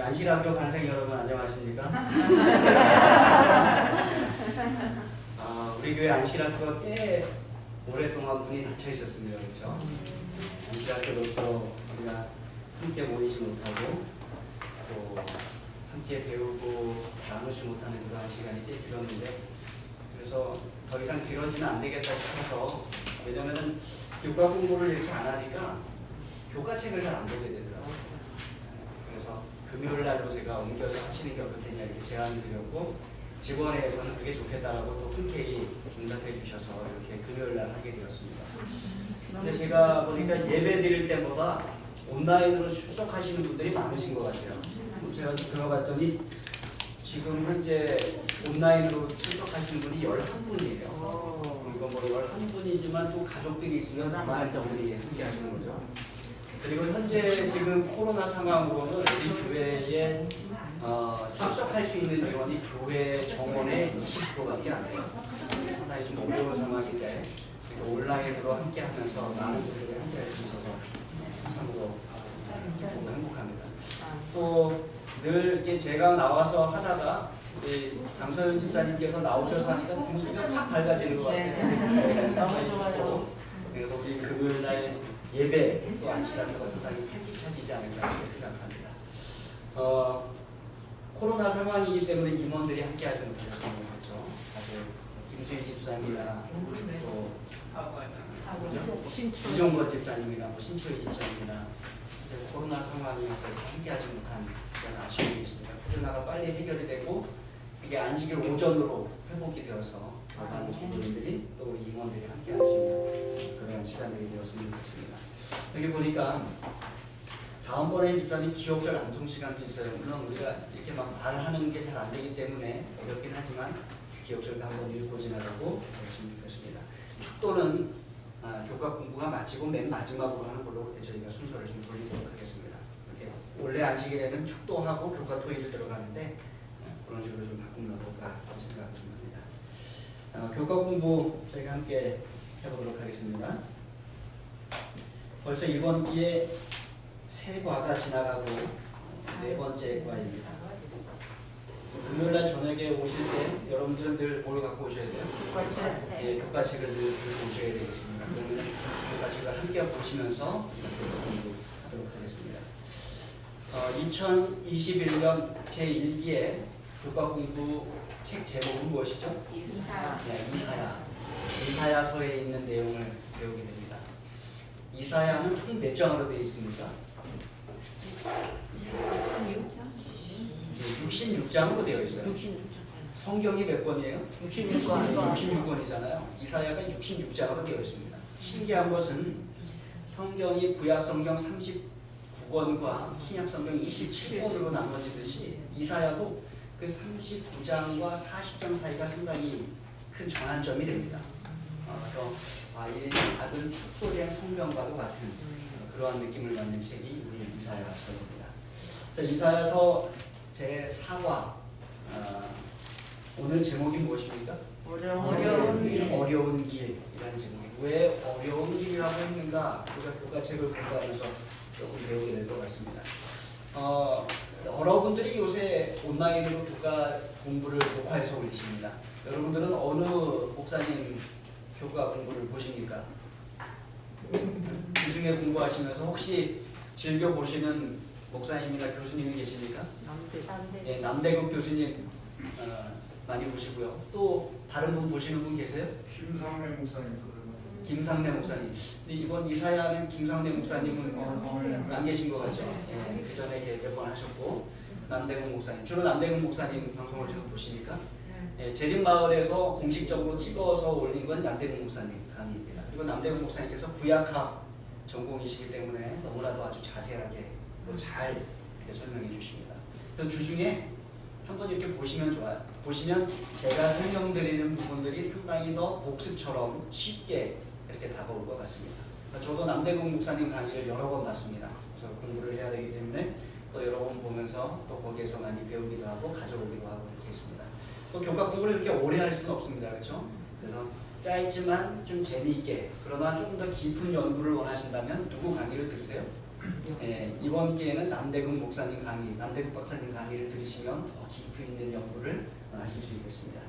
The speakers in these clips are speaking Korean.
안실학교 반생 여러분 안녕하십니까? 우리 교회 안실학교가 꽤 오랫동안 문이 닫혀 있었습니다. 그렇죠? 안실학교로서 우리가 함께 모이지 못하고 또 함께 배우고 나누지 못하는 그러한 시간이 꽤 길었는데, 그래서 더 이상 길어지면 안 되겠다 싶어서, 왜냐면은 교과 공부를 이렇게 안 하니까 교과책을 잘 안 보게 되더라고요. 그래서 금요일 날로 제가 옮겨서 하시는 게 어떻겠냐 이렇게 제안을 드렸고, 직원회에서는 그게 좋겠다라고 또 흔쾌히 응답해 주셔서 이렇게 금요일 날 하게 되었습니다. 근데 제가 보니까 예배 드릴 때보다 온라인으로 출석하시는 분들이 많으신 것 같아요. 제가 들어갔더니 지금 현재 온라인으로 출석하시는 분이 11분이에요. 이거 뭐 11분이지만 또 가족들이 있으면 많은 분들이 함께 하시는 거죠. 그리고 현재 지금 코로나 상황으로는 우리 교회에 출석할 수 있는 인원이 교회 정원의 20%밖에 안 돼요. 상당히 좀 어려운 상황인데 온라인으로 함께 하면서 많은 분들이 함께 할 수 있어서 참으로 행복합니다. 또 늘 이렇게 제가 나와서 하다가 강서연 집사님께서 나오셔서 하니까 분위기가 확 밝아지는 것 같아요. 그래서 우리 금요일날 예배 또 안실학교가 상당히 활기차지지 않을까 이렇게 생각합니다. 코로나 상황이기 때문에 임원들이 함께 하지 못하셨으면 좋겠죠. 다들 김수희 집사님이나 또 이종건 집사님이나 신초희 집사님이나 코로나 상황이어서 함께 하지 못한 그런 아쉬움이 있습니다. 코로나가 빨리 해결이 되고 이게 안식일 오전으로 회복이 되어서 많은 종교인들이 또 우리 임원들이 함께 할 수 있는 그런 시간들이 되었으면 좋겠습니다. 여기 보니까 다음번에 집사님 기억절 암송 시간도 있어요. 물론 우리가 이렇게 막 말하는 게 잘 안 되기 때문에 어렵긴 하지만 기억절도 한번 읽고 지나가고 그러시면 좋겠습니다. 축도는 교과 공부가 마치고 맨 마지막으로 하는 걸로 저희가 순서를 좀 돌리도록 하겠습니다. 이렇게 원래 안식일에는 축도하고 교과 토의를 들어가는데 그런 식으로 좀 바꾸면 어떨까 생각을 좀 합니다. 교과 공부 저희가 함께 해보도록 하겠습니다. 벌써 이번 기에 세 과가 지나가고 네 번째 과입니다. 금요일날 저녁에 오실 때 여러분들은 늘 뭘 갖고 오셔야 돼요? 교과책을 늘 들고 오셔야 되겠습니다. 그러면 교과책을 함께 보시면서 공부하도록 하겠습니다. 2021년 제1기의 교과 공부 책 제목은 무엇이죠? 이사야서에 있는 내용을 배우게 됩니다. 이사야는 총 몇 장으로 되어 있습니까? 66장으로 되어 있어요. 성경이 몇 권이에요? 66권이잖아요. 이사야가 66장으로 되어 있습니다. 신기한 것은 성경이 구약 성경 39권과 신약 성경 27권으로 나눠지듯이 이사야도 그 39장과 40장 사이가 상당히 큰 전환점이 됩니다. 그래서 이 작은 축소된 성경과도 같은 그러한 느낌을 받는 책이 우리 이사야서입니다. 이사야서 제4화 오늘 제목이 무엇입니까? 어려운 길이라는 제목이. 왜 어려운 길이라고 했는가? 우리가 교과책을 공부하면서 조금 배우게 될 것 같습니다. 여러분들이 요새 온라인으로 교과 공부를 녹화해서 올리십니다. 여러분들은 어느 목사님 교과 공부를 보십니까? 그 중에 공부하시면서 혹시 즐겨 보시는 목사님이나 교수님이 계십니까? 예, 남대국 교수님 많이 보시고요. 또 다른 분 보시는 분 계세요? 김상래 목사님. 김상래 목사님. 근데 이번 이사야는 김상래 목사님은 안 계신 것 같죠? 예, 그 전에 몇 번 하셨고 남대국 목사님. 주로 남대국 목사님 방송을 지금 보시니까 예, 재림마을에서 공식적으로 찍어서 올린 건 남대국 목사님 강의입니다. 그리고 남대국 목사님께서 구약학 전공이시기 때문에 너무나도 아주 자세하게 또 잘 설명해 주십니다. 그 주중에 한번 이렇게 보시면 좋아요. 보시면 제가 설명드리는 부분들이 상당히 더 복습처럼 쉽게 이렇게 다가올 것 같습니다. 저도 남대국 목사님 강의를 여러 번 봤습니다. 그래서 공부를 해야 되기 때문에 또 여러 번 보면서 또 거기에서 많이 배우기도 하고 가져오기도 하고 이렇게 했습니다. 또 교과 공부를 이렇게 오래 할 수는 없습니다. 그렇죠? 그래서 짧지만 좀 재미있게, 그러나 좀 더 깊은 연구를 원하신다면 누구 강의를 들으세요? 이번 기회는 남대근 목사님 강의, 남대근 박사님 강의를 들으시면 더 깊이 있는 연구를 하실 수 있겠습니다.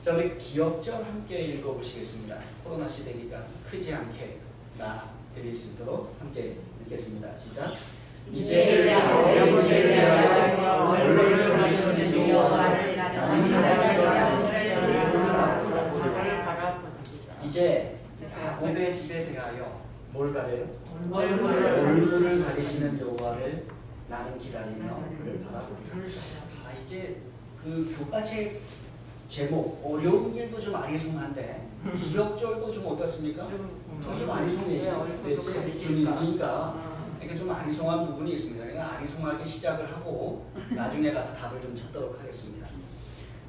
자, 우리 기억절 함께 읽어보시겠습니다. 코로나 시대니까 크지 않게 나 드릴 수 있도록 함께 읽겠습니다. 시작. 이제 어린 제자여 원로를 가르치는 여호와를 이제 야곱의 집에 대하여 뭘 가려요? 얼굴을 가리시는 여호와를 나는 기다리며 그를 바라보리라. 이게 그 교과책 제목 어려운 길도 좀 아리송한데 기억절도 좀 어떻습니까? 좀 아리송해요. 대체 분위기가 그러니까 좀 아리송한 부분이 있습니다. 그러니까 아리송하게 시작을 하고 나중에 가서 답을 좀 찾도록 하겠습니다.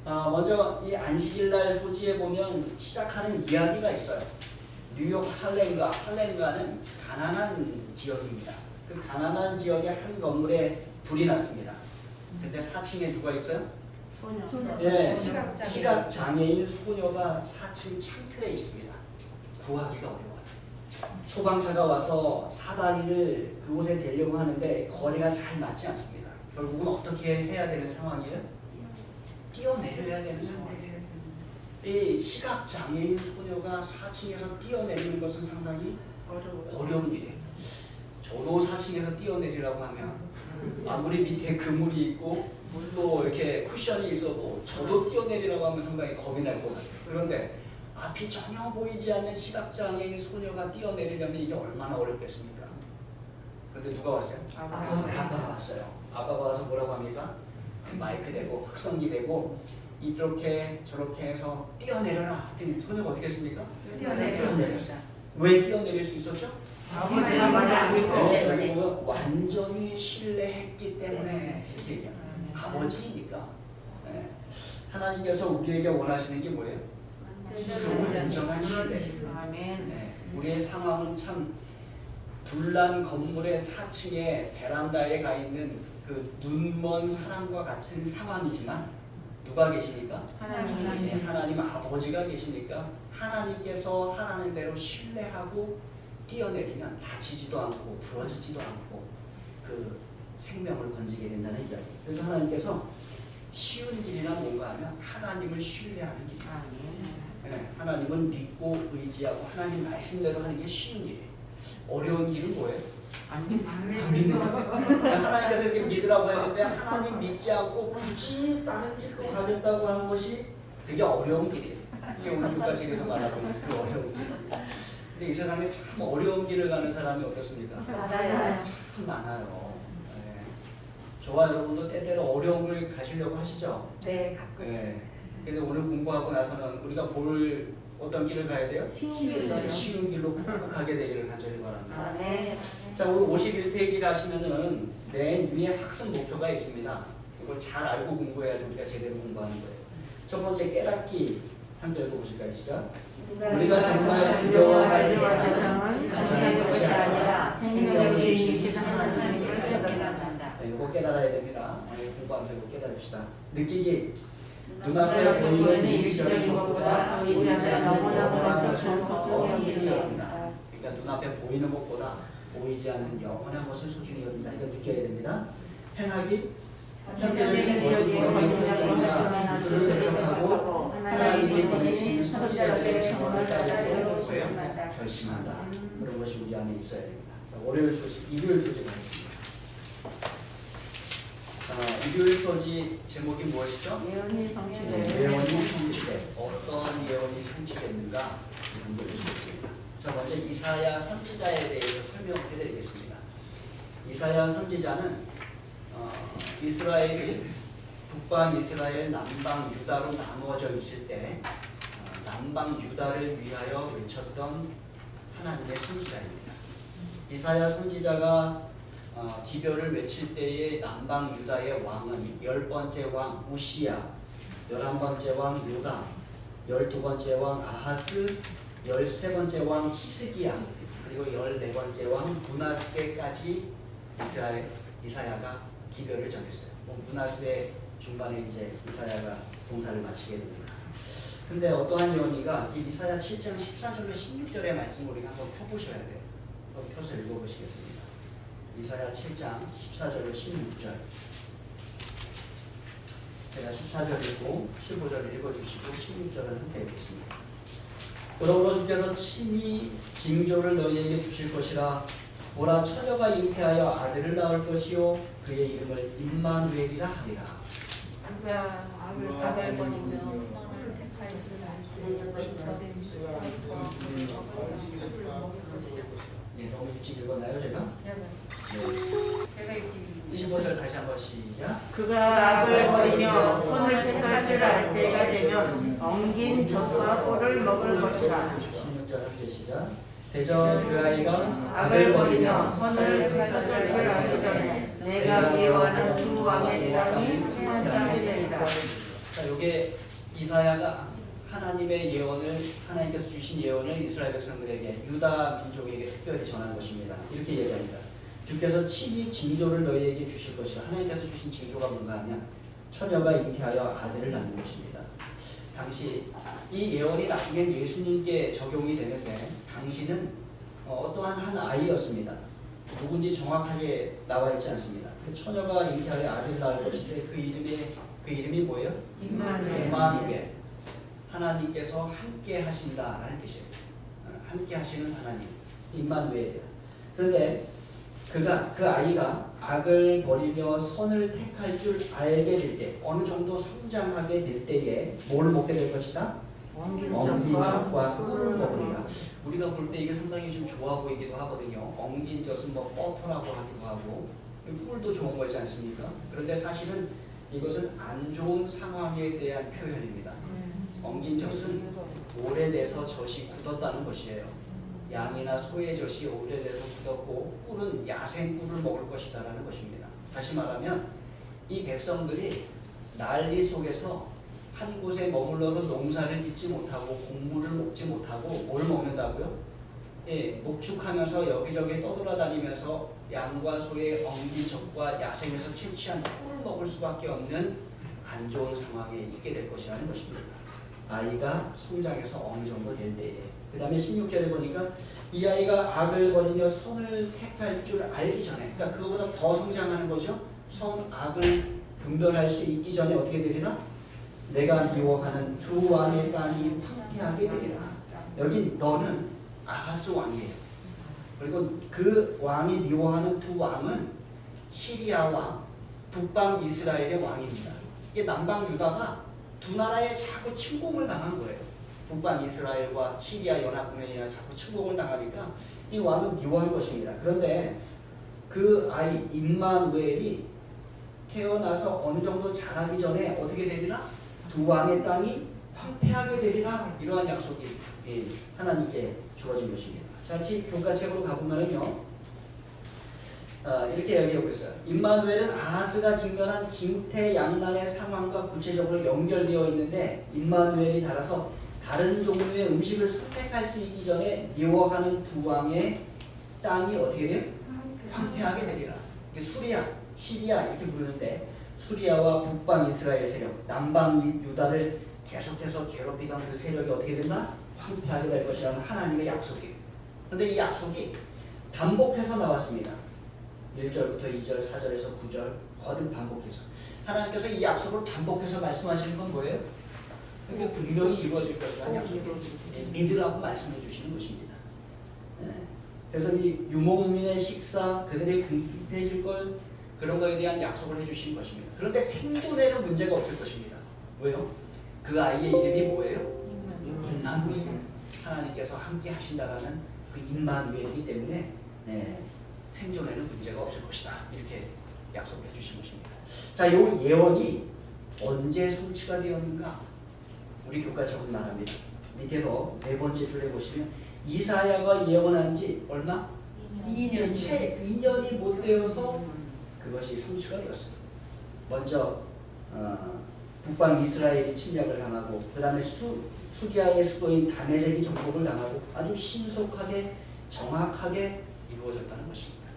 먼저 이 안식일날 소지에 보면 시작하는 이야기가 있어요. 뉴욕 할렘가는 가난한 지역입니다. 그 가난한 지역의 한 건물에 불이 났습니다. 근데 4층에 누가 있어요? 예, 시각장애인 소녀가 4층 창틀에 있습니다. 구하기가 어려워요. 소방차가 와서 사다리를 그곳에 대려고 하는데 거리가 잘 맞지 않습니다. 결국은 어떻게 해야 되는 상황이에요? 뛰어내려야 되는 상황이에요. 이 시각장애인 소녀가 4층에서 뛰어내리는 것은 상당히 어려운 일이에요. 저도 4층에서 뛰어내리라고 하면 아무리 밑에 그물이 있고 또 이렇게 쿠션이 있어도 저도 뛰어내리라고 하면 상당히 겁이 날 것 같아요. 그런데 앞이 전혀 보이지 않는 시각장애인 소녀가 뛰어내리려면 이게 얼마나 어렵겠습니까? 그런데 누가 왔어요? 아빠가 왔어요. 아빠가 와서 뭐라고 합니까? 마이크 대고 확성기 대고 이렇게 저렇게 해서 뛰어내려라. 소녀가 어떻게 했습니까? 뛰어내렸어요. 왜 뛰어내릴 수 있었죠? 완전히 신뢰했기 때문에 이렇게 얘기합니다. 아버지니까. 네. 하나님께서 우리에게 원하시는 게 뭐예요? 완전한 신뢰. 네. 우리의 상황은 참 불난 건물의 4층에 베란다에 가 있는 그 눈먼 사람과 같은 상황이지만 누가 계시니까? 네, 하나님 아버지가 계시니까 하나님께서 하라는 대로 신뢰하고 뛰어내리면 다치지도 않고 부러지지도 않고 그 생명을 건지게 된다는 이야기. 그래서 하나님께서 쉬운 길이나 뭔가 하면 하나님을 신뢰하는 길이에요. 네, 하나님은 믿고 의지하고 하나님 말씀대로 하는 게 쉬운 일이에요. 어려운 길은 뭐예요? 안 믿는 거예요. 하나님께서 이렇게 믿으라고 했는데 하나님 믿지 않고 굳이 다른 길로 가겠다고 하는 것이 되게 어려운 길이에요. 이게 오늘 교과책에서 말하고 있는 그 어려운 길. 근데 이 세상에 참 어려운 길을 가는 사람이 어떻습니까? 참 많아요. 네. 저와 여러분도 때때로 어려운 길 가시려고 하시죠? 네, 가끔. 네. 근데 오늘 공부하고 나서는 우리가 어떤 길을 가야 돼요? 쉬운 길로 꼭 가게 되기를 간절히 바랍니다. 네. 자, 오늘 51페이지 가시면은 맨 위에 학습 목표가 있습니다. 이걸 잘 알고 공부해야지 우리가 제대로 공부하는 거예요. 첫 번째 깨닫기 함께 읽어보실까요? 시작. 우리가 정말 두려워할 대상은 세상의 것이 아니라 생명의 주인이신 하나님을 깨달아간다. 이거 깨달아야 됩니다. 오늘 공부하면서 이거 깨달읍시다. 느끼기. 눈앞에 보이는 일시적인 것보다 보이지 않는 영원한 것을 소중히 여긴다. 그러니까 눈앞에 보이는 것보다 보이지 않는 영원한 것을 소중히 여긴다. 이거 느껴야 됩니다. 행하기. 현대적인 권위나 주술을 배척하고 하나님이 보내신 선지자들의 청원을 따르고 결심한다. 그런 것이 우리 안에 있어야 됩니다. 자, 월요일 소식, 일요일 소식 하겠습니다. 일요일 소식 제목이 무엇이죠? 예언이 성취돼. 예언이 성취돼. 어떤 예언이 성취됐는가? 이런 걸 보시겠습니다. 자, 먼저 이사야 선지자에 대해서 설명해드리겠습니다. 이사야 선지자는 이스라엘이 북방 이스라엘, 남방 유다로 나누어져 있을 때 남방 유다를 위하여 외쳤던 하나님의 선지자입니다. 이사야 선지자가 기별을 외칠 때의 남방 유다의 왕은 10번째 왕 우시야, 11번째 왕 요담, 12번째 왕 아하스, 13번째 왕 히스기야, 그리고 14번째 왕 므낫세까지 이사야가 기별을 전했어요. 므낫세 중반에 이제 이사야가 봉사를 마치게 됩니다. 근데 어떠한 예언이가 이 이사야 7장 14절로 16절의 말씀을 우리가 한번 펴보셔야 돼요. 한번 펴서 읽어보시겠습니다. 이사야 7장 14절로 16절. 제가 14절 읽고 15절 읽어주시고 16절을 함께 읽겠습니다. 그러므로 주께서 친히 징조를 너희에게 주실 것이라. 보라, 처녀가 잉태하여 아들을 낳을 것이요 그의 이름을 임마누엘이라 하리라. 누가 아들 버리며 손을 택할 줄 알지. 네, 너무 일찍 읽었나요 제가? 제가 읽지. 15절 다시 한번 시작. 그가 악을 버리며 손을 택할 줄 알 때가 되면 엉긴 젖과 꿀을 먹을 것이라. 16절 함께 시작. 대저 그 아이가 악을 버리며 손을 택할 줄 알기 전에 내가 미워하는 두 왕의 땅이 해안 땅이 되리라. 자, 요게 이사야가 하나님의 예언을, 하나님께서 주신 예언을 이스라엘 백성들에게, 유다 민족에게 특별히 전한 것입니다. 이렇게 얘기합니다. 주께서 친히 징조를 너희에게 주실 것이라. 하나님께서 주신 징조가 뭔가 하면 처녀가 잉태하여 아들을 낳는 것입니다. 당시 이 예언이 나중에 예수님께 적용이 되는데, 당시는 어떠한 한 아이였습니다. 누군지 정확하게 나와 있지 않습니다. 그 처녀가 잉태하여 아들을 낳을 것인데 그 이름이 뭐예요? 임마누엘. 하나님께서 함께 하신다라는 뜻이에요. 함께 하시는 하나님, 임마누엘이야. 그런데 그 아이가 악을 버리며 선을 택할 줄 알게 될 때, 어느 정도 성장하게 될 때에 뭘 먹게 될 것이다? 엉긴 젖과 꿀을 먹으리라. 우리가 볼 때 이게 상당히 좀 좋아 보이기도 하거든요. 엉긴 젖은 뭐 버터라고 하기도 하고, 꿀도 좋은 거지 않습니까? 그런데 사실은 이것은 안 좋은 상황에 대한 표현입니다. 엉긴 젖은 오래돼서 젖이 굳었다는 것이에요. 양이나 소의 젖이 오래돼서 굳었고, 꿀은 야생 꿀을 먹을 것이다라는 것입니다. 다시 말하면 이 백성들이 난리 속에서 한 곳에 머물러서 농사를 짓지 못하고 곡물을 먹지 못하고 뭘 먹는다고요? 예, 목축하면서 여기저기 떠돌아다니면서 양과 소의 엉긴 젖과 야생에서 채취한 꿀을 먹을 수밖에 없는 안 좋은 상황에 있게 될 것이라는 것입니다. 아이가 성장해서 어느 정도 될 때에. 그 다음에 16절에 보니까 이 아이가 악을 버리며 선을 택할 줄 알기 전에, 그러니까 그거보다 더 성장하는 거죠. 선, 악을 분별할 수 있기 전에 어떻게 되리라? 내가 미워하는 두 왕의 땅이 황폐하게 되리라. 여기 너는 아하스 왕이에요. 그리고 그 왕이 미워하는 두 왕은 시리아와 북방 이스라엘의 왕입니다. 이게 남방 유다가 두 나라에 자꾸 침공을 당한 거예요. 북방 이스라엘과 시리아 연합군에 자꾸 침공을 당하니까 이 왕은 미워한 것입니다. 그런데 그 아이 임마누엘이 태어나서 어느 정도 자라기 전에 어떻게 되리라? 두 왕의 땅이 황폐하게 되리라. 이러한 약속이 하나님께 주어진 것입니다. 자, 교과책으로 가보면요, 이렇게 이야기하고 있어요. 임마누엘은 아하스가 직면한 징태양난의 상황과 구체적으로 연결되어 있는데, 임마누엘이 자라서 다른 종류의 음식을 선택할 수 있기 전에 미워하는 두 왕의 땅이 어떻게 돼요? 황폐하게 되리라. 수리아, 시리아 이렇게 부르는데, 수리아와 북방 이스라엘 세력, 남방 유다를 계속해서 괴롭히던 그 세력이 어떻게 된다? 황폐하게 될 것이라는 하나님의 약속이에요. 그런데 이 약속이 반복해서 나왔습니다. 1절부터 2절, 4절에서 9절 거듭 반복해서. 하나님께서 이 약속을 반복해서 말씀하시는 건 뭐예요? 그러니까 분명히 이루어질 것이라는 약속이에요. 믿으라고 말씀해 주시는 것입니다. 그래서 이 유목민의 식사, 그들이 궁핍해질 걸, 그런 거에 대한 약속을 해주신 것입니다. 그런데 생존에는 문제가 없을 것입니다. 왜요? 그 아이의 이름이 뭐예요? 임마누엘. 하나님께서 함께 하신다라는 그 임마누엘이기 때문에 생존에는 문제가 없을 것이다. 이렇게 약속을 해주신 것입니다. 자, 이 예언이 언제 성취가 되었는가? 우리 교과책은 말합니다. 밑에서 네 번째 줄에 보시면 이사야가 예언한 지 얼마? 2년. 채 2년이 못 되어서 그것이 성취가 되었습니다. 먼저 북방 이스라엘이 침략을 당하고, 그 다음에 수리아의 수도인 다메섹이 정복을 당하고, 아주 신속하게 정확하게 이루어졌다는 것입니다.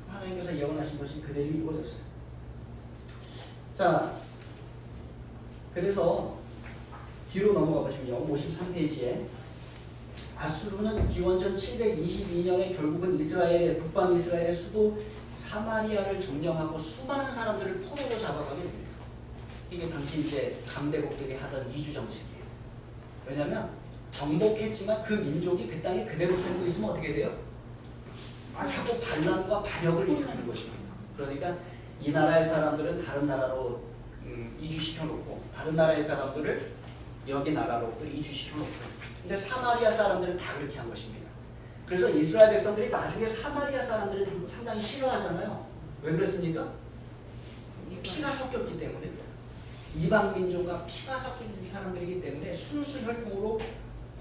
하나님께서 예언하신 것이 그대로 이루어졌어요. 자, 그래서 뒤로 넘어가 보시면 53페이지에 아수르는 기원전 722년에 결국은 이스라엘의 북방 이스라엘의 수도 사마리아를 점령하고 수많은 사람들을 포로로 잡아가게 됩니다. 이게 당시 이제 강대국들이 하던 이주 정책이에요. 왜냐하면 정복했지만 그 민족이 그 땅에 그대로 살고 있으면 어떻게 돼요? 자꾸 반란과 반역을 일으키는 것입니다. 그러니까 이 나라의 사람들은 다른 나라로 이주시켜놓고 다른 나라의 사람들을 여기 나라로 또 이주시켜놓고, 근데 사마리아 사람들은 다 그렇게 한 것입니다. 그래서 이스라엘 백성들이 나중에 사마리아 사람들을 상당히 싫어하잖아요. 왜 그랬습니까? 피가 섞였기 때문에, 이방 민족과 피가 섞인 사람들이기 때문에 순수 혈통으로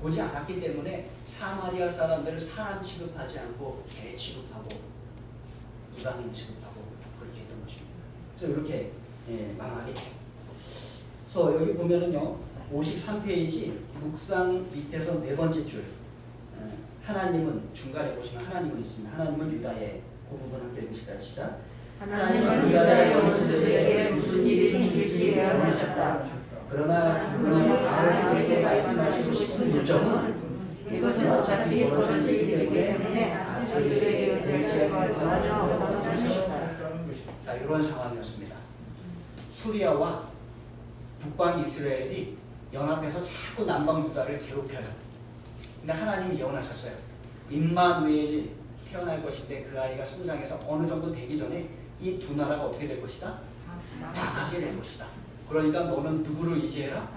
보지 않았기 때문에 사마리아 사람들을 사람 취급하지 않고 개 취급하고 이방인 취급하고 그렇게 했던 것입니다. 그래서 이렇게 망하게 돼요. 그래서 여기 보면은요, 53페이지 묵상 밑에서 네 번째 줄, 하나님은 중간에 보시면 하나님은 있습니다. 하나님은 유다의 그 부분 함께 읽으실까요? 시작. 하나님은 유다의 원수들에게 무슨 일이 생길지 예언하셨다. 그러나 그분은 아하스에게 말씀하시고 싶은 일정은 이것은 어차피 벌어질 일이기 때문에 아하스에게 의지할 전혀 없는 것이다. 자, 이런 상황이었습니다. 수리아와 북방 이스라엘이 연합해서 자꾸 남방 유다를 괴롭혀요. 근데 하나님이 예언하셨어요. 임마누엘이 태어날 것인데 그 아이가 성장해서 어느 정도 되기 전에 이 두 나라가 어떻게 될 것이다? 망하게 될 것이다. 그러니까 너는 누구를 의지해라?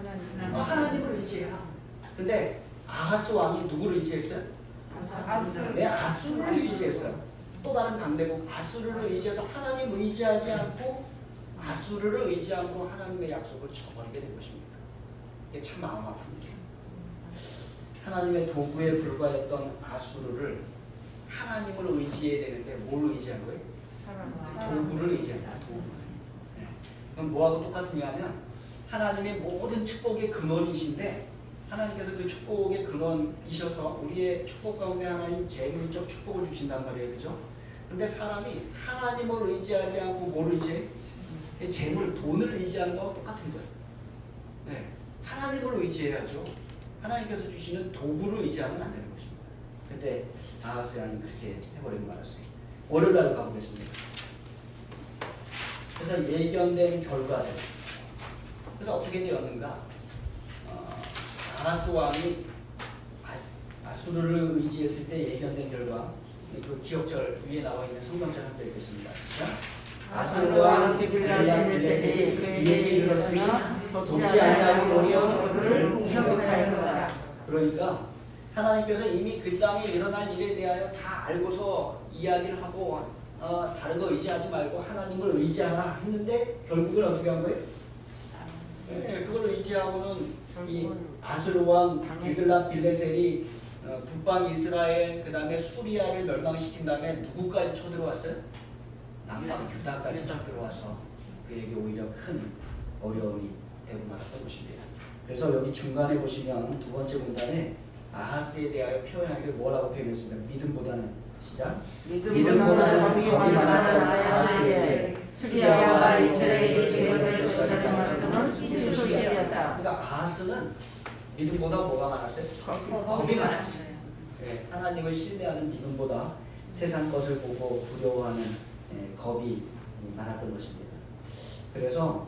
하나님을 의지해라. 근데 아하스 왕이 누구를 의지했어요? 네, 아수르를 의지했어요. 또 다른 강대국 아수르를 의지해서 하나님 의지하지 않고 아수르를 의지하고 하나님의 약속을 저버리게 된 것입니다. 이게 참 마음 아픈 일이에요. 하나님의 도구에 불과했던 아수르를 하나님을 의지해야 되는데 뭘 의지한 거예요? 도구를 의지한 거예요. 도구를. 그럼 뭐하고 똑같으냐 하면 하나님의 모든 축복의 근원이신데 하나님께서 그 축복의 근원이셔서 우리의 축복 가운데 하나님 재물적 축복을 주신단 말이에요. 그죠? 근데 사람이 하나님을 의지하지 않고 뭘 의지해? 재물, 돈을 의지하는 거와 똑같은 거예요. 네. 하나님을 의지해야죠. 하나님께서 주시는 도구를 의지하면 안 되는 것입니다. 근데 아하스 왕이 그렇게 해버리고 말았어요. 월요일날 가보겠습니다. 그래서 예견된 결과들. 그래서 어떻게 되었는가? 아하스 왕이 아수르를 의지했을 때 예견된 결과, 그 기억절 위에 나와 있는 성경절 함께 읽겠습니다. 아수르 왕 디글라벨레셀이 그에게 이르렀으니 돕지 아니하고 오히려 그를 공격할 거다. 그러니까 하나님께서 이미 그 땅에 일어날 일에 대하여 다 알고서 이야기를 하고 다른 거 의지하지 말고 하나님을 의지하라 했는데 결국은 어떻게 한 거예요? 네, 그걸 의지하고는 이 아수르 왕 디글라벨레셀이 북방 이스라엘 그 다음에 수리아를 멸망시킨 다음에 누구까지 쳐들어왔어요? 남방 유다까지 쳐들어와서 그에게 오히려 큰 어려움이 되고 말았던 것입니다. 그래서 여기 중간에 보시면 두 번째 문단에 아하스에 대하여 표현하기를 뭐라고 표현했습니까? 믿음보다는 시작. 믿음보다는 법이 많은 아하스에게 수리아와 이스라엘이 제거될 것이라는 말씀은 희소식이었다. 그러니까 아하스는 믿음보다 뭐가 많았어요? 겁이 많았어요. 네, 하나님을 신뢰하는 믿음보다 세상 것을 보고 두려워하는 겁이 많았던 것입니다. 그래서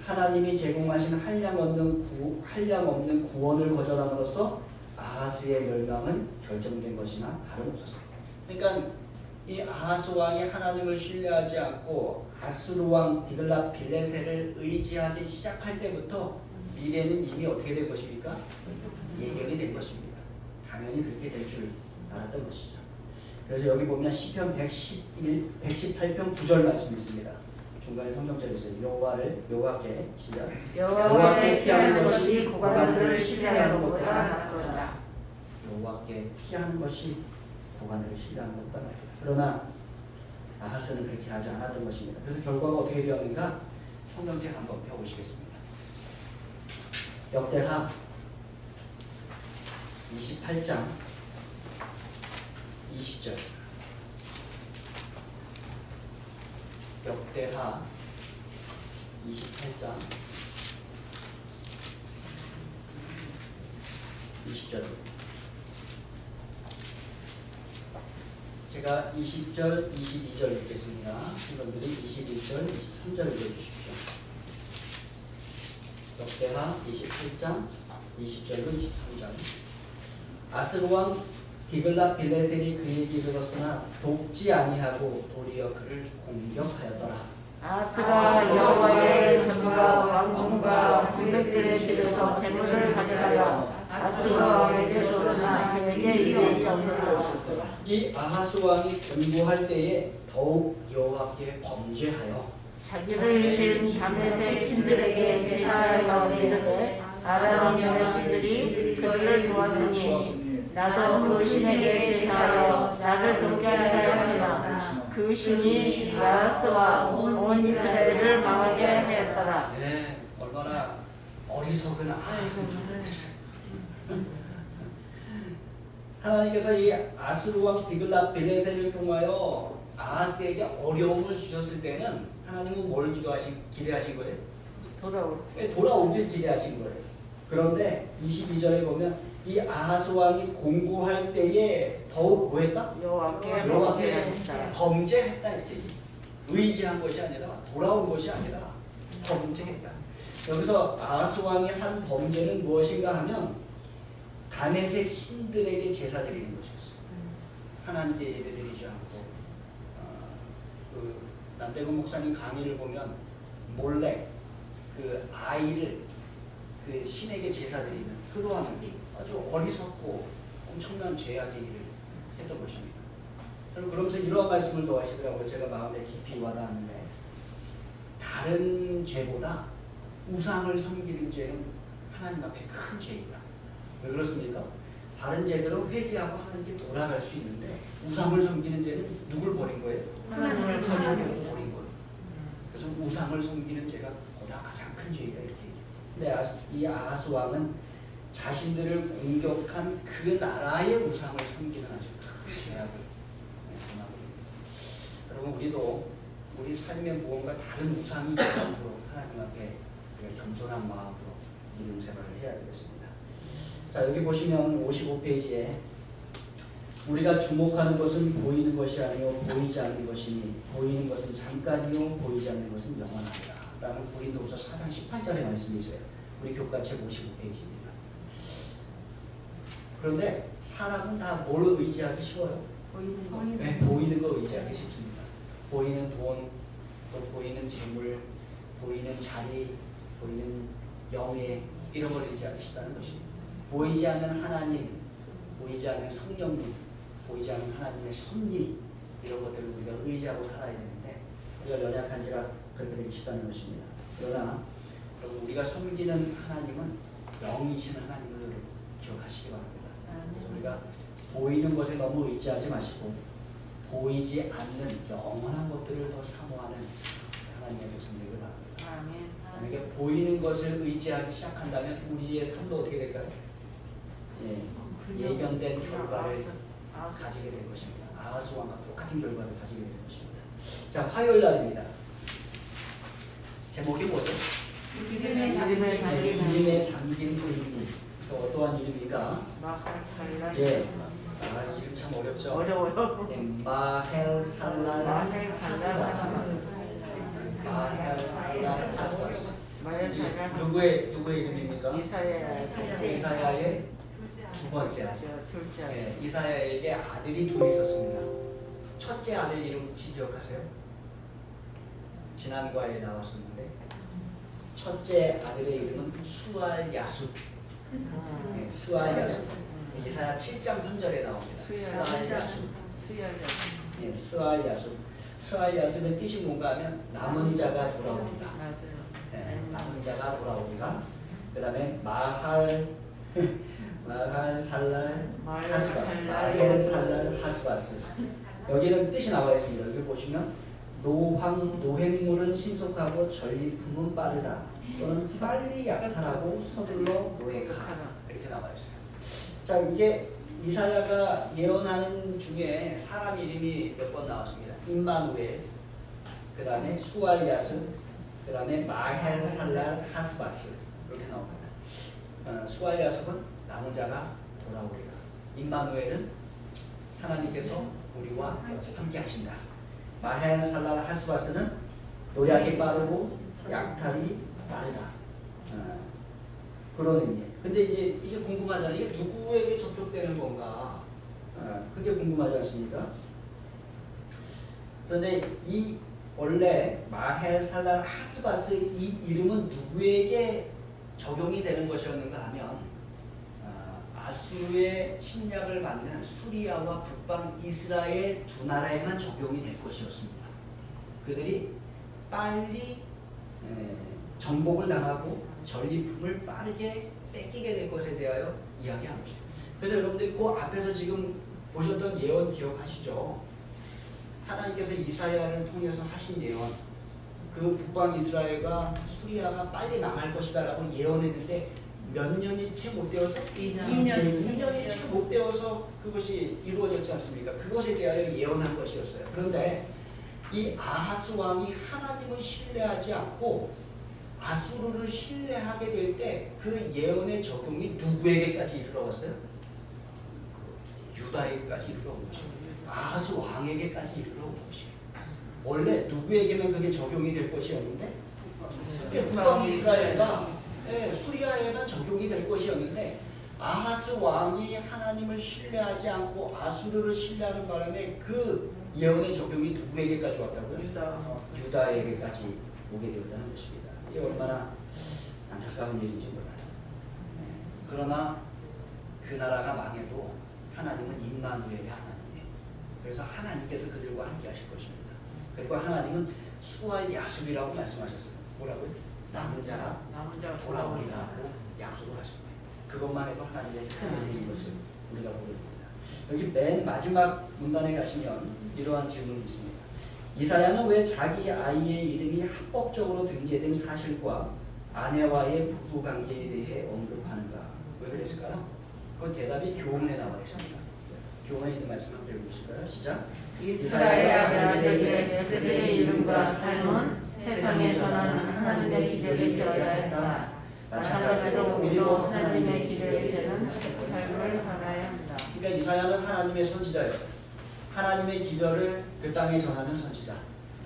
하나님이 제공하신 한량 없는 구원을 거절함으로써 아하스의 멸망은 결정된 것이나 다름없었어요. 그러니까 이 아하스 왕이 하나님을 신뢰하지 않고 아수르 왕 디글라벨레셀을 의지하기 시작할 때부터 미래는 이미 어떻게 된 것입니까? 예견이 된 것입니다. 당연히 그렇게 될 줄 알았던 것이죠. 그래서 여기 보면 시편 118편 9절 말씀이 있습니다. 중간에 성경절이 있어요. 여호와께 시작. 여호와께 피하는 것이 고관들을 신뢰하는 것보다 낫도다. 여호와께 피하는 것이 고관들을 신뢰하는 것보다 낫도다. 그러나 아하스는 그렇게 하지 않았던 것입니다. 그래서 결과가 어떻게 되었는가? 성경책 한번 펴보시겠습니다. 역대하 28장 20절. 역대하 28장 20절. 제가 20절, 22절 읽겠습니다. 여러분들이 21절, 23절 읽어주십시오. 역대하 27장 20절로 23절. 아스르 왕 디글랏 빌레셀이 그에게 이르렀으나 돕지 아니하고 도리어 그를 공격하였더라. 아스가 여호와의 전과 왕궁과 군대들의 집에서 재물을 가져가여 아스가 왕에게 줬으나 그에게 이익이 없었더라. 이 아하스 왕이 권고할 때에 더욱 여호와께 범죄하여 자기를 이신 다메섹 신들에게 제사하여 이르되 아람 여러 신들이 그들을 도왔으니 나도 그 신에게 제사하여 나를 돕게 하려 하였으나 그 신이 아하스와 온 이스라엘을 망하게 하였더라. 네, 얼마나 어리석은 아하스인지 모르겠어요. 하나님께서 이 아스루 왕 디글랏 빌레셀을 통하여 아하스에게 어려움을 주셨을 때는 하나님은 뭘 기대하신 거예요? 돌아오길 기대하신 거예요. 그런데 22절에 보면 이 아하스 왕이 공고할 때에 더욱 뭐했다? 여호와께 범죄했다 이렇게 의지한 것이 아니라 돌아온 것이 아니라 범죄했다. 여기서 아하스 왕이 한 범죄는 무엇인가 하면 다메섹 신들에게 제사 드리는 것이었어요. 하나님께 예배드리지 않고 그 남대건 목사님 강의를 보면 몰래 그 아이를 그 신에게 제사 드리는 그러한 아주 어리석고 엄청난 죄악의 일을 했던 것입니다. 그러면서 이러한 말씀을 더 하시더라고요. 제가 마음에 깊이 와닿았는데 다른 죄보다 우상을 섬기는 죄는 하나님 앞에 큰 죄이다. 왜 그렇습니까? 다른 죄들은 회개하고 하나님께 돌아갈 수 있는데 우상을 섬기는 죄는 누굴 버린 거예요? 하나님을 버린 거예요. 그래서 우상을 섬기는 죄가 보다 가장 큰 죄이다 이렇게 얘기해요. 근데 이 아하스 왕은 자신들을 공격한 그 나라의 우상을 섬기는 아주 큰 죄악을 범하고 있습니다. 여러분 우리도 우리 삶에 무언가 다른 우상이 있지 않도록 하나님 앞에 우리가 겸손한 마음으로 믿음 생활을 해야 되겠습니다. 자 여기 보시면 55페이지에 우리가 주목하는 것은 보이는 것이 아니요 보이지 않는 것이니 보이는 것은 잠깐이요 보이지 않는 것은 영원하다 라는 고린도후서 4장 18절의 말씀이 있어요. 우리 교과책 55페이지입니다. 그런데 사람은 다 뭘 의지하기 쉬워요? 네, 보이는 거 의지하기 쉽습니다. 보이는 돈, 또 보이는 재물, 보이는 자리, 보이는 명예 이런 걸 의지하기 쉽다는 것입니다. 보이지 않는 하나님, 보이지 않는 성령님, 보이지 않는 하나님의 섭리 이런 것들을 우리가 의지하고 살아야 되는데 우리가 연약한지라 그렇게 되기 쉽다는 것입니다. 그러나 여러분 우리가 섬기는 하나님은 영이신 하나님을 기억하시기 바랍니다. 그래서 우리가 보이는 것에 너무 의지하지 마시고 보이지 않는 영원한 것들을 더 사모하는 하나님의 백성들을 바랍니다. 만약에 보이는 것을 의지하기 시작한다면 우리의 삶도 어떻게 될까요? 예견된 결과를 가지게 될 것입니다. 아하스 왕과 똑같은 결과를 가지게 될 것입니다. 자, 화요일 날입니다. 제목이 뭐죠? 이름에 이름에 담긴 의미. 어떠한 이름인가? 예. 이름 참 어렵죠? 어려워요. 마헬 살랄 하스바스. 마헬 살랄 하스바스. 누구의 이름입니까? 이사야의 두 번째 아들. 네, 이사야에게 아들이 둘 있었습니다. 첫째 아들 이름 혹시 기억하세요? 지난과에 나왔었는데 첫째 아들의 이름은 수알 야숲. 네, 수알 야숲. 이사야 7장 3절에 나옵니다. 수알 야숲. 네, 수알 야숲. 수알 야숲의 뜻이 뭔가 하면 남은 자가 돌아옵니다. 네, 남은 자가 돌아오리가. 그 다음에 마할 살랄 하스바스. 마헬 살랄 하스바스. 여기는 뜻이 나와 있습니다. 여기 보시면 노획물은 신속하고 전리품은 빠르다. 또는 빨리 약탈하고 서둘러 노획하다. 이렇게 나와 있어요. 자, 이게 이사야가 예언하는 중에 사람 이름이 몇 번 나왔습니다. 임마누엘, 그 다음에 수알야스, 그 다음에 마헬 살랄 하스바스 이렇게 나옵니다. 수알야스는 남은 자가 돌아오리라. 임마누엘은 하나님께서 우리와 함께 하신다. 마헬살랄 하스바스는 노력이 빠르고 약탈이 빠르다. 그런 의미. 근데 이제 궁금하잖아요. 이게 누구에게 접촉되는 건가? 그게 궁금하지 않습니까? 그런데 이 원래 마헬살랄 하스바스 이 이름은 누구에게 적용이 되는 것이었는가 하면 아수르의 침략을 받는 수리아와 북방 이스라엘 두 나라에만 적용이 될 것이었습니다. 그들이 빨리 정복을 당하고 전리품을 빠르게 뺏기게 될 것에 대하여 이야기한 것이죠. 그래서 여러분들이 그 앞에서 지금 보셨던 예언 기억하시죠? 하나님께서 이사야를 통해서 하신 예언, 그 북방 이스라엘과 수리아가 빨리 망할 것이다 라고 예언했는데 몇 년이 채 못 되어서 2년이 채 못 되어서 그것이 이루어졌지 않습니까? 그것에 대하여 예언한 것이었어요. 그런데 이 아하스 왕이 하나님을 신뢰하지 않고 아수르를 신뢰하게 될 때 그 예언의 적용이 누구에게까지 이르러왔어요? 유다에게까지 이르러온 것입니다. 아하스 왕에게까지 이르러온 것입니다. 원래 누구에게는 그게 적용이 될 것이었는데 북방 이스라엘과 수리아에만 적용이 될 것이었는데 아하스 왕이 하나님을 신뢰하지 않고 아수르를 신뢰하는 바람에 그 예언의 적용이 누구에게까지 왔다고요? 유다에게까지 오게 되었다는 것입니다. 이게 얼마나 안타까운 일인지 몰라요. 그러나 그 나라가 망해도 하나님은 임마누엘의 하나님이에요. 그래서 하나님께서 그들과 함께 하실 것입니다. 그리고 하나님은 수알 야습이라고 말씀하셨어요. 뭐라고요? 남은 자가 돌아오리라고 약속을 하신 거예요. 그것만 해도 하나님의 큰 은혜인 것을 우리가 보게 됩니다. 여기 맨 마지막 문단에 가시면 이러한 질문이 있습니다. 이사야는 왜 자기 아이의 이름이 합법적으로 등재된 사실과 아내와의 부부관계에 대해 언급하는가? 왜 그랬을까요? 그 대답이 교훈에 나와 있습니다. 교훈에 있는 말씀 한번 읽어보실까요? 시작. 이스라엘 아들에게 그들의 이름과 삶은 세상에 전하는 하나님의 기별이 되어야 했다. 마찬가지로 우리도 하나님의 기별이 되는 삶을 살아야 한다. 그러니까 이사야는 하나님의 선지자였어요. 하나님의 기별을 그 땅에 전하는 선지자.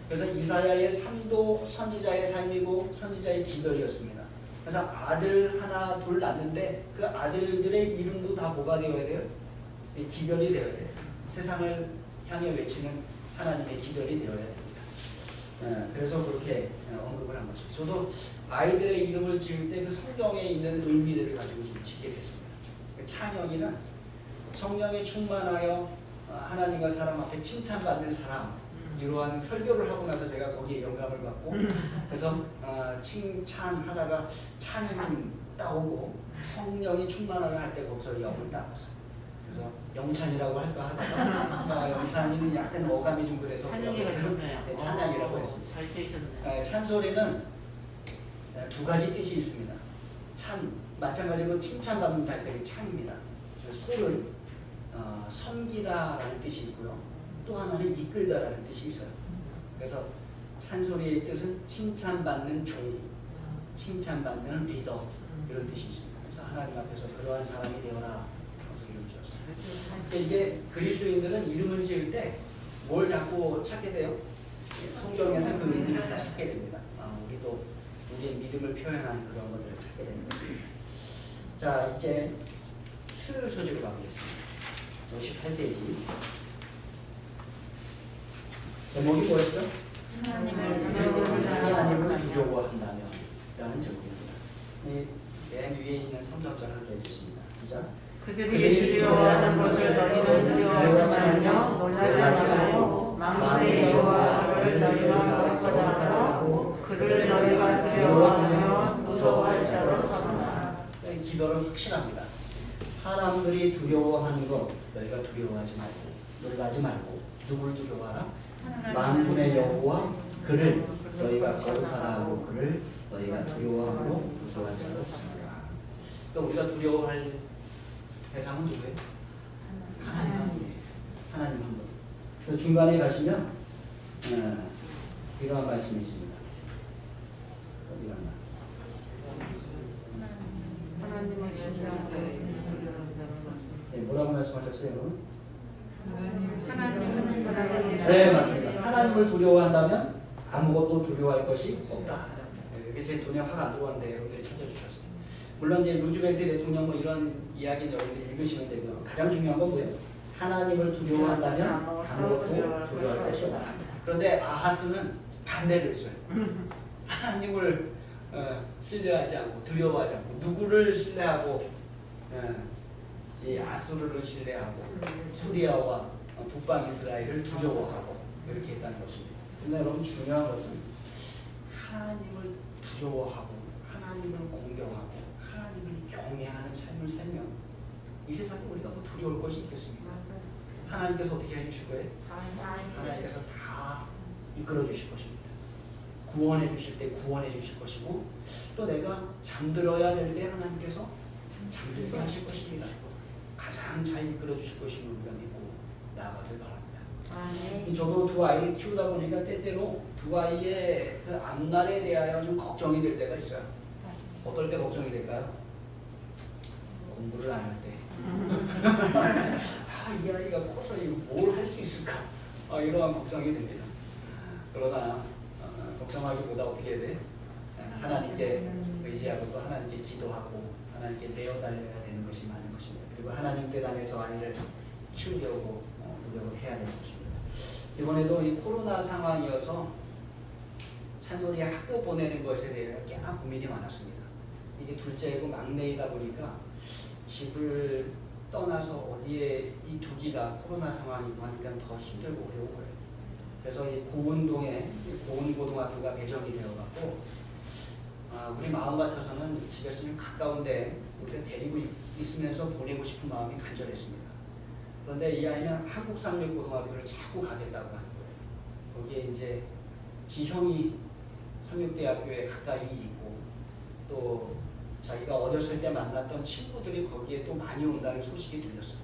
그래서 이사야의 삶도 선지자의 삶이고 선지자의 기별이었습니다. 그래서 아들 하나 둘 낳는데 그 아들들의 이름도 다 뭐가 되어야 돼요? 기별이 되어야 돼요. 세상을 향해 외치는 하나님의 기별이 되어야 됩니다. 그래서 그렇게 언급을 한 것이죠. 저도 아이들의 이름을 지을 때 그 성경에 있는 의미들을 가지고 좀 짓게 됐습니다. 찬영이는 성령에 충만하여 하나님과 사람 앞에 칭찬받는 사람, 이러한 설교를 하고 나서 제가 거기에 영감을 받고 그래서 칭찬하다가 찬을 따오고 성령이 충만하게 할 때 거기서 영을 따왔어요. 그래서 영찬이라고 할까 하다가 영찬이는 약간 어감이 좀 그래서 찬양이라고 했습니다. 찬소리는 두 가지 뜻이 있습니다. 마찬가지로 칭찬받는 달들이 찬입니다. 소를 섬기다라는 뜻이 있고요. 또 하나는 이끌다라는 뜻이 있어요. 그래서 찬소리의 뜻은 칭찬받는 종, 칭찬받는 리더 이런 뜻이 있습니다. 그래서 하나님 앞에서 그러한 사람이 되어라 이름 지었어요. 그러니까 이게 그리스도인들은 이름을 지을 때 뭘 자꾸 찾게 돼요? 성경에서 그 의미를 찾게 됩니다. 우리도 우리의 믿음을 표현하는 그런 것들을 찾게 됩니다. 자, 이제 수요일 소식으로 가보겠습니다. 58페이지. 제목이 뭐였죠? 하나님을 두려워한다면 라는 제목입니다. 맨 위에 있는 성경절을 읽겠습니다. 시작. 그들이 두려워하는 것을 너희는 두려워하지 말며 놀라지 말고 만군의 여호와를 너희가 거듭하고 그를 너희가 두려워하며 무서워할 자로 삼아라. 이 기도는 확실합니다. 사람들이 두려워하는 것 너희가 두려워하지 말고 놀라지 말고 누굴 두려워하라? 만군의 여호와 그를 너희가 거룩하라 하고 그를 너희가 두려워하므로 무서워할 자로 삼아라. 그러니까 우리가 두려워할 대상은 누구예요? 하나님. 하나님 한 분. 그 중간에 가시면 이러한 말씀이 있습니다. 어디 갔나? 하나님을 신뢰하고 네, 뭐라고 말씀하셨어요, 여러분? 하나님은 사랑하시는 네, 맞습니다. 하나님을 두려워한다면 아무것도 두려워할 것이 없다. 네, 이게 제 눈에 확 안 들어왔는데 여러분들이 찾아주셨어요. 물론 이제 루즈벨트 대통령 뭐 이런 이야기 여러분들이 읽으시면 되고요. 가장 중요한 건 뭐예요? 하나님을 두려워한다면 아무것도 두려워할 것이 없다. 그런데 아하스는 반대를 했어요. 하나님을 신뢰하지 않고 두려워하지 않고 누구를 신뢰하고 이 아수르를 신뢰하고 수리아와 북방 이스라엘을 두려워하고 이렇게 했다는 것입니다. 그런데 여러분 중요한 것은 하나님을 두려워하고 하나님을 공경하고 하나님을 경외하는 삶을 살면 이 세상에 우리가 뭐 두려울 것이 있겠습니까? 하나님께서 어떻게 해주실 거예요? 하나님께서 다 이끌어 주실 것입니다. 구원해 주실 때 구원해 주실 것이고 또 내가 잠들어야 될 때 하나님께서 잠들게 하실 것입니다. 가장 잘 이끌어 주실 것임을 우리가 믿고 나아가길 바랍니다. 저도 두 아이를 키우다 보니까 때때로 두 아이의 그 앞날에 대하여 좀 걱정이 될 때가 있어요. 어떨 때 걱정이 될까요? 공부를 안 할 때. 이 아이가 커서 뭘 할 수 있을까? 이러한 걱정이 됩니다. 그러나 걱정하기보다 어떻게 해야 돼? 하나님께 의지하고 또 하나님께 기도하고 하나님께 내어달려야 되는 것이 많은 것입니다. 그리고 하나님 뜻 안에서 아이를 키우려고 노력을 해야 되는 것입니다. 이번에도 이 코로나 상황이어서 찬솔이 학교 보내는 것에 대해 꽤나 고민이 많았습니다. 이게 둘째이고 막내이다 보니까 집을 떠나서 어디에 이 두기가 코로나 상황이고 하니까 더 힘들고 어려운 거예요. 그래서 이 고운동에 고운고등학교가 배정이 되어갖고 우리 마음 같아서는 집에서 좀 가까운데 우리가 데리고 있으면서 보내고 싶은 마음이 간절했습니다. 그런데 이 아이는 한국상륙고등학교를 자꾸 가겠다고 하는 거예요. 거기에 이제 지형이 상륙대학교에 가까이 있고 또 자기가 어렸을 때 만났던 친구들이 거기에 또 많이 온다는 소식이 들렸어요.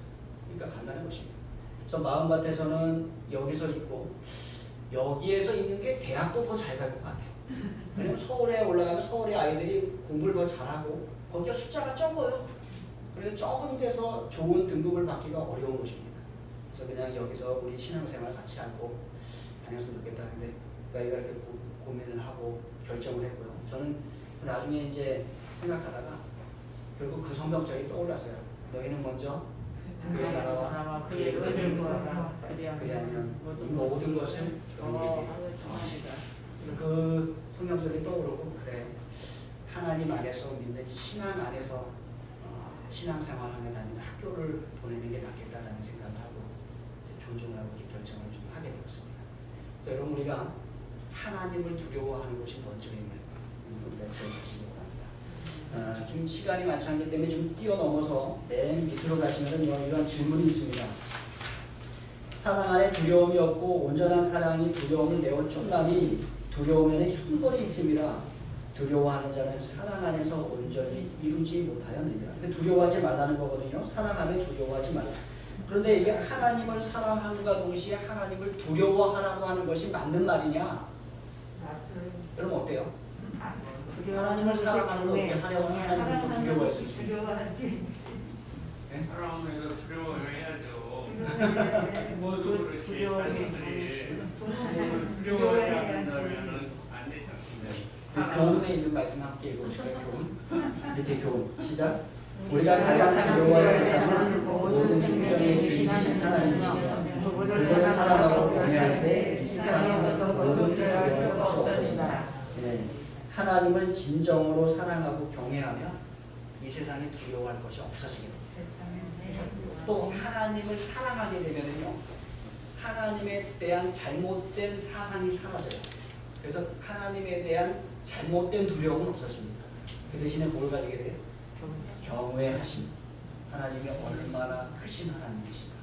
그러니까 간다는 것입니다. 그래서 마음 같아서는 여기서 있고 여기에서 있는 게 대학도 더 잘 갈 것 같아요. 왜냐면 서울에 올라가면 서울의 아이들이 공부를 더 잘하고 거기가 숫자가 적어요. 그래서 적은 데서 좋은 등급을 받기가 어려운 것입니다. 그래서 그냥 여기서 우리 신앙생활 같이 하고 다녔으면 좋겠다 하는데 아이가 이렇게 고민을 하고 결정을 했고요. 저는 나중에 이제 생각하다가 결국 그 성경절이 떠올랐어요. 너희는 먼저 그의 나라와 그의 의를 구하라. 그리하면 이 모든 것을 너희에게 더하시리라. 그 성경절이 떠오르고 그래 하나님 안에서 믿는 신앙 안에서 신앙생활하며 다니는 학교를 보내는 게 낫겠다라는 생각을 하고 존중을 하고 이렇게 결정을 좀 하게 되었습니다. 그래서 여러분 우리가 하나님을 두려워하는 것이 뭔지를 우리가 기억하시기 바랍니다. 좀 시간이 많지 않기 때문에 좀 뛰어넘어서 맨 밑으로 가시면 이런 질문이 있습니다. 사랑 안에 두려움이 없고 온전한 사랑이 두려움을 내어 쫓나니 두려움에는 형벌이 있습니다. 두려워하는 자는 사랑 안에서 온전히 이루지 못하였느니라. 두려워하지 말라는 거거든요. 사랑 안에 두려워하지 말라. 그런데 이게 하나님을 사랑함과 동시에 하나님을 두려워하라고 하는 것이 맞는 말이냐? 여러분 어때요? 하나님을 사랑하는 거 어떻게 하나님을 또 두려워할 수 있어요? 사랑하면서 두려워해야죠. 모두 그렇지. 자신들이 두려워해야 한다면 안 되지 않습니다. 교훈에 있는 말씀 함께 읽어보실까요? 교훈? 이렇게 교훈 시작. 우리가 가장 두려워하는 사람은 모든 생명의 주인이신 하나님이시며 그분을 사랑하고 경외할 때 세상에서 모든 두려워할 수 없으시다. 하나님을 진정으로 사랑하고 경외하면 이 세상에 두려워할 것이 없어지게 됩니다. 또 하나님을 사랑하게 되면요 하나님에 대한 잘못된 사상이 사라져요. 그래서 하나님에 대한 잘못된 두려움은 없어집니다. 그 대신에 뭘 가지게 돼요? 경외하심. 하나님이 얼마나 크신 하나님이신가,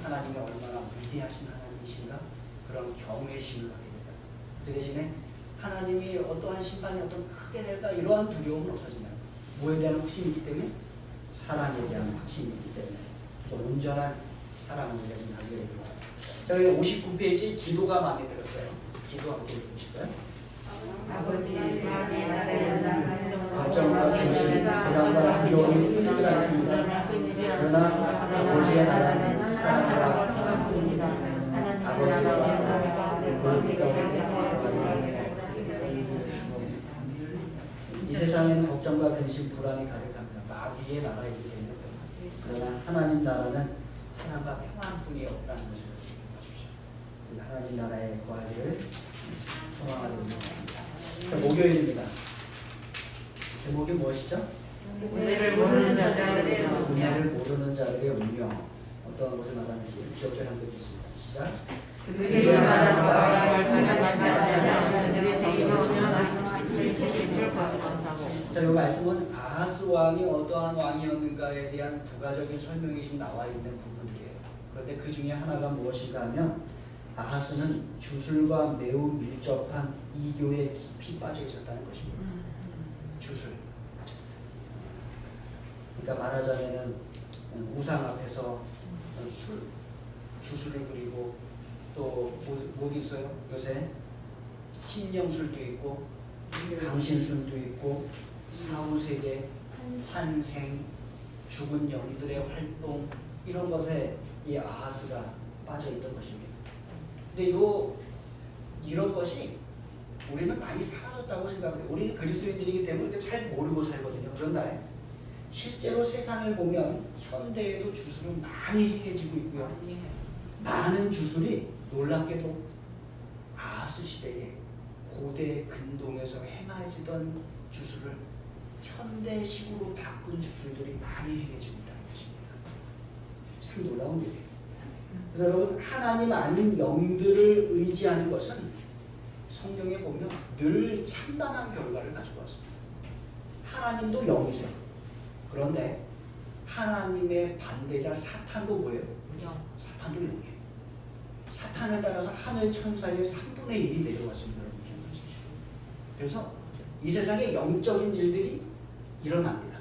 하나님이 얼마나 위대하신 하나님이신가, 그런 경외심을 갖게 됩니다. 그 대신에 하나님이 어떠한 심판이 어떤 크게 될까 이러한 두려움은 없어지나요? 뭐에 대한 확신이 있기 때문에? 사랑에 대한 확신이 있기 때문에 온전한 사랑을 우리가 지금 가지게 됩니다. 자, 여기 59페이지 기도가 마음에 들었어요. 기도 함께 읽어주실까요? 아버지 만의 나라에 걱정과 근심, 불안과 두려움이 끊이지 않습니다. 그러나 아버지의 나라는 사랑과 평안뿐이다. 하나님의 나라와 이 세상에는 걱정과 근심, 불안이 가득합니다. 마귀의 나라이기 때문에. 그러나 하나님 나라는 사랑과 평안뿐이 없다는 것을 아십시오. 하나님 나라의 거하기를 소망하는 겁니다. 목요일입니다. 제목이 무엇이죠? 은혜를 모르는 자들의 은혜를 모르는 자들의 운명. 어떤 것을 말하는지 기억을 한번 듣겠습니다. 시작. 그들이 말하는 바와 말씀하지 않으면 그들이 이루면 자, 이 말씀은 아하스 왕이 어떠한 왕이었는가에 대한 부가적인 설명이 지금 나와 있는 부분들이에요. 그런데 그 중에 하나가 무엇인가 하면 아하스는 주술과 매우 밀접한 이교에 깊이 빠져 있었다는 것입니다. 주술. 그러니까 말하자면은 우상 앞에서 주술을 그리고 또 뭐 있어요? 요새 신령술도 있고 강신술도 있고 사후세계, 환생, 죽은 영들의 활동 이런 것에 이 아하스가 빠져 있던 것입니다. 근데 이런 것이 우리는 많이 사라졌다고 생각해요. 우리는 그리스도인들이기 때문에 잘 모르고 살거든요. 그런데 실제로 세상을 보면 현대에도 주술은 많이 행해지고 있고요. 많은 주술이 놀랍게도 아하스 시대에 고대 근동에서 행해지던 주술을 현대식으로 바꾼 주술들이 많이 행해지고 있다는 것입니다. 참 놀라운 일이에요. 그래서 여러분, 하나님 아닌 영들을 의지하는 것은 성경에 보면 늘 참담한 결과를 가지고 왔습니다. 하나님도 영이세요. 그런데 하나님의 반대자 사탄도 뭐예요? 사탄도 영이에요. 사탄을 따라서 하늘 천사의 3분의 1이 내려왔습니다. 그래서 이 세상에 영적인 일들이 일어납니다.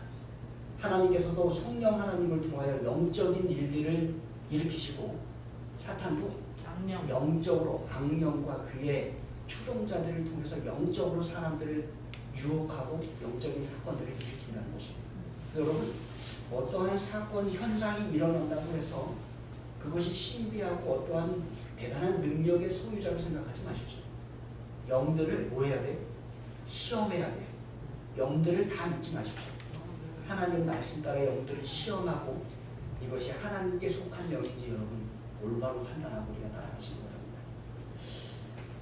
하나님께서도 성령 하나님을 통하여 영적인 일들을 일으키시고 사탄도 영적으로 악령과 그의 추종자들을 통해서 영적으로 사람들을 유혹하고 영적인 사건들을 일으킨다는 것입니다. 여러분, 어떠한 사건 현상이 일어난다고 해서 그것이 신비하고 어떠한 대단한 능력의 소유자로 생각하지 마십시오. 영들을 뭐 해야 돼요? 시험해야 돼요. 영들을 다 믿지 마십시오. 하나님 말씀 따라 영들을 시험하고 이것이 하나님께 속한 영인지 여러분 올바로 판단하고 우리가 따라가시기 바랍니다.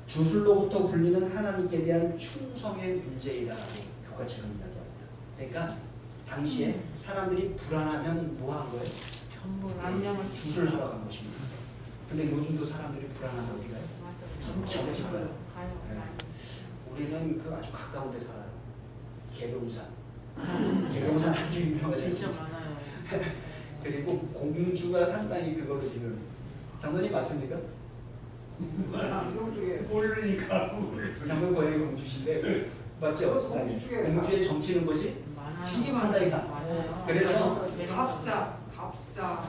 주술로부터 불리는 하나님께 대한 충성의 문제이다라고 교과처럼 이야기합니다. 그러니까 당시에 사람들이 불안하면 뭐 한 거예요? 안녕을 주술하러 간 것입니다. 근데 요즘도 사람들이 불안하면 어디 가요? 점집 가요. 우리는 그 아주 가까운 데 살아요. 계룡산. 계룡산 아주 유명하지 진짜 않습니까? 많아요. 그리고 공주가 상당히 그걸로 유명해요. 장모님 맞습니까? 모르니까. 장모님 고향이 공주신데 맞죠? 공주의 점치는 곳이 많아요. 상당히 많아요. 많아요. 그래서 갑사.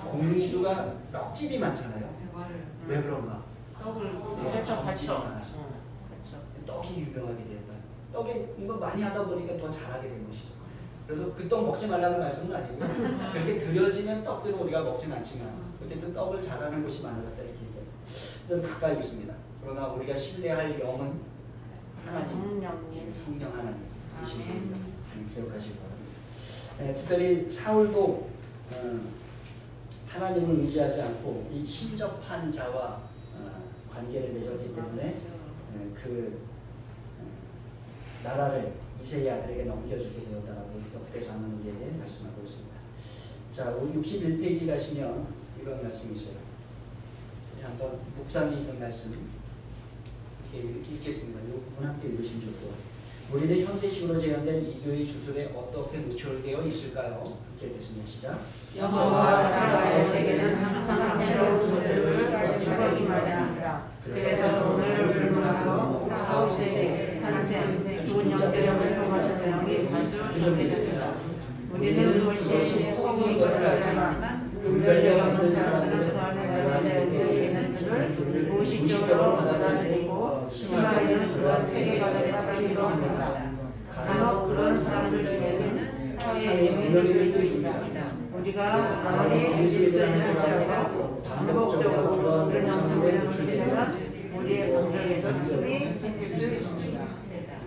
공주가 떡집이 많잖아요. 네, 맞아요. 왜 그런가? 떡을 네, 해서 점집이 받쳐. 많아서. 그렇죠. 떡이 유명하게 됐다. 떡에 이거 많이 하다 보니까 더 잘하게 된 것이죠. 그래서 그 떡 먹지 말라는 말씀은 아니고 그렇게 드려지는 떡들은 우리가 먹진 않지만 어쨌든 떡을 잘하는 곳이 많아졌다 이렇게 얘기해요. 가까이 있습니다. 그러나 우리가 신뢰할 영은 하나님, 성령 하나님이신 분입니다. 기억하시기 바랍니다. 특별히 사울도 하나님을 의지하지 않고 이 신접한 자와 관계를 맺었기 때문에 그 나라를 이새의 아들에게 넘겨주게 되었다라고 역대상은 우리에게 말씀하고 있습니다. 자, 우리 61페이지 가시면 이런 말씀이 있어요. 한번 묵상이 있는 말씀 읽겠습니다. 이 부분 함께 읽으시면 좋고, 우리는 현대식으로 재현된 이교의 주술에 어떻게 노출되어 있을까요? 함께 읽겠습니다. 시작. 여호와 나라의 세계는 항상 새로운 소들을 주거기 마련이라. 그래서 오늘을 불문하고 사후세계 환생 좋은 영들을 통하는 영이 자주 전개된다. 우리는 그것이 호응인 것을 알지만 분별력 없는 사람들은 그 안에 있는 들을 무의식적으로 받아들이고 심하게는 그런 세계관에 빠지기도 합니다. 간혹 그런 사람들 중에는 사회의 영향을 받을 수 있습니다. 우리가 아무리 예수를 믿으면서 반복적으로 그런 영성에 노출되면 우리의 감정에도 소리 생길 수 있습니다.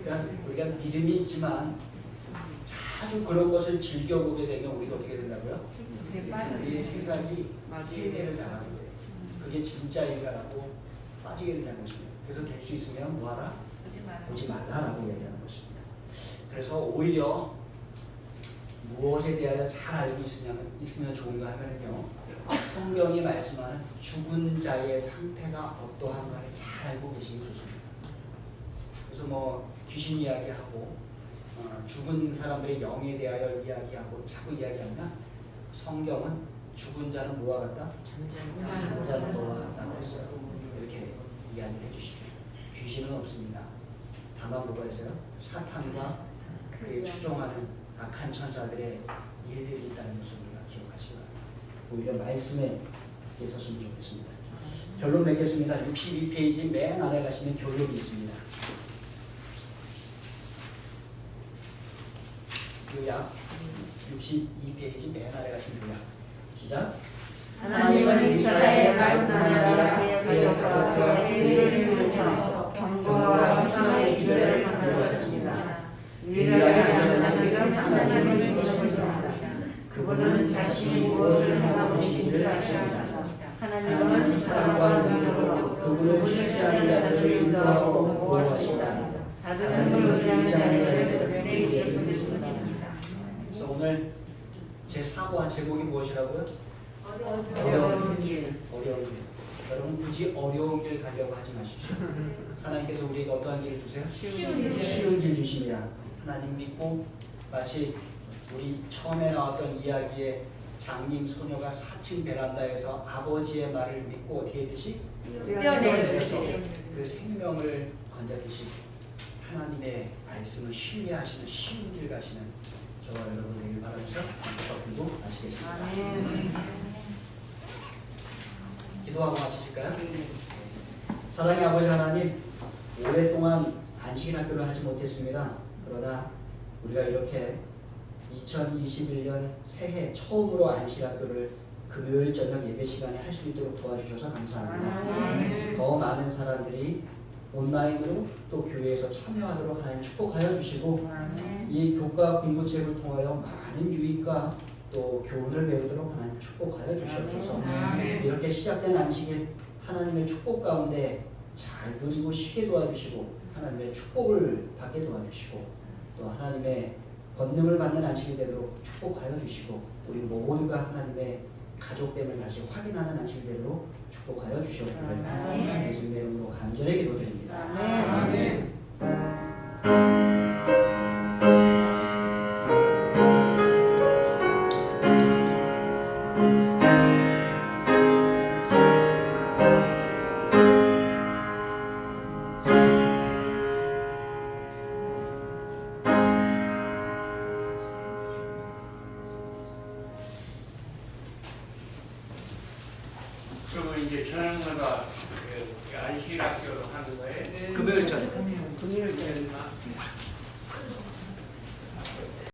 그러니까 우리가 믿음이 있지만 자주 그런 것을 즐겨보게 되면 우리가 어떻게 된다고요? 우리의 생각이 세뇌를 당하게 돼요. 그게 진짜인가라고 빠지게 된다는 것입니다. 그래서 될 수 있으면 뭐하라? 보지 말라라고 얘기하는 것입니다. 그래서 오히려 무엇에 대하여 잘 알고 있으면 좋은가 하면요, 성경이 말씀하는 죽은 자의 상태가 어떠한가를 잘 알고 계시기 좋습니다. 그래서 뭐 귀신 이야기하고 죽은 사람들의 영에 대하여 이야기하고 자꾸 이야기하면 성경은 죽은 자는 뭐와 같다? 잠자는 너와 같다고 했어요. 이렇게 이야기를 해주시죠. 귀신은 없습니다. 다만 뭐가 있어요? 사탄과 그의 추종하는 악한 천사들의 일들이 있다는 것을 우리가 기억하시기 바랍니다. 오히려 말씀에 있었으면 좋겠습니다. 결론 맺겠습니다. 62페이지 맨 아래 가시면 교육이 있습니다. 요약 62페이지 맨 아래 가시면 요약. 시작. 하나님은 이스라엘의 말씀하여 그의 가족과 그의 이름에서 경고와 희망의 이별을 만들었습니다. 유일하게 하나님은 하나님을 믿으십니다. 그분은 자신이 무엇을 하고 계신지를 아십니다. 하나님은 사랑과 능력으로 그분을 실시하는 자들을 인도하고 보호하신다. 다른 힘을 의지하는 자들을 내게 예수님입니다. 그래서 오늘 제 사고한 제목이 무엇이라고요? 어려운 길. 어려운 길. 여러분 굳이 어려운 길 가려고 하지 마십시오. 하나님께서 우리에게 어떠한 길을 주세요? 쉬운 길 주십니다. 하나님 믿고 마치 우리 처음에 나왔던 이야기의 장님 소녀가 4층 베란다에서 아버지의 말을 믿고 어떻게 했듯이 뛰어내려서 그 생명을 건졌듯이 하나님의 말씀을 신뢰하시는 쉬운 길 가시는 저와 여러분 되길 바라면서 기도 마치겠습니다. 기도하고 마치실까요? 사랑의 아버지 하나님, 오랫동안 안식일 학교를 하지 못했습니다. 그러나 우리가 이렇게 2021년 새해 처음으로 안식일 학교를 금요일 저녁 예배 시간에 할 수 있도록 도와주셔서 감사합니다. 더 많은 사람들이 온라인으로 또 교회에서 참여하도록 하나님 축복하여 주시고 이 교과 공부책을 통하여 많은 유익과 또 교훈을 배우도록 하나님 축복하여 주시옵소서. 이렇게 시작된 안식일 하나님의 축복 가운데 잘 누리고 쉬게 도와주시고 하나님의 축복을 받게 도와주시고 또 하나님의 권능을 받는 안식이 되도록 축복하여 주시고 우리 모두가 하나님의 가족됨을 다시 확인하는 안식이 되도록 축복하여 주시옵소서. 예수님의 이름으로 간절히 기도드립니다. 아멘. 그러면 이제 저녁마다 그 안식일 학교로 하는 거예요? 금요일 저녁. 금요일 저녁. 아,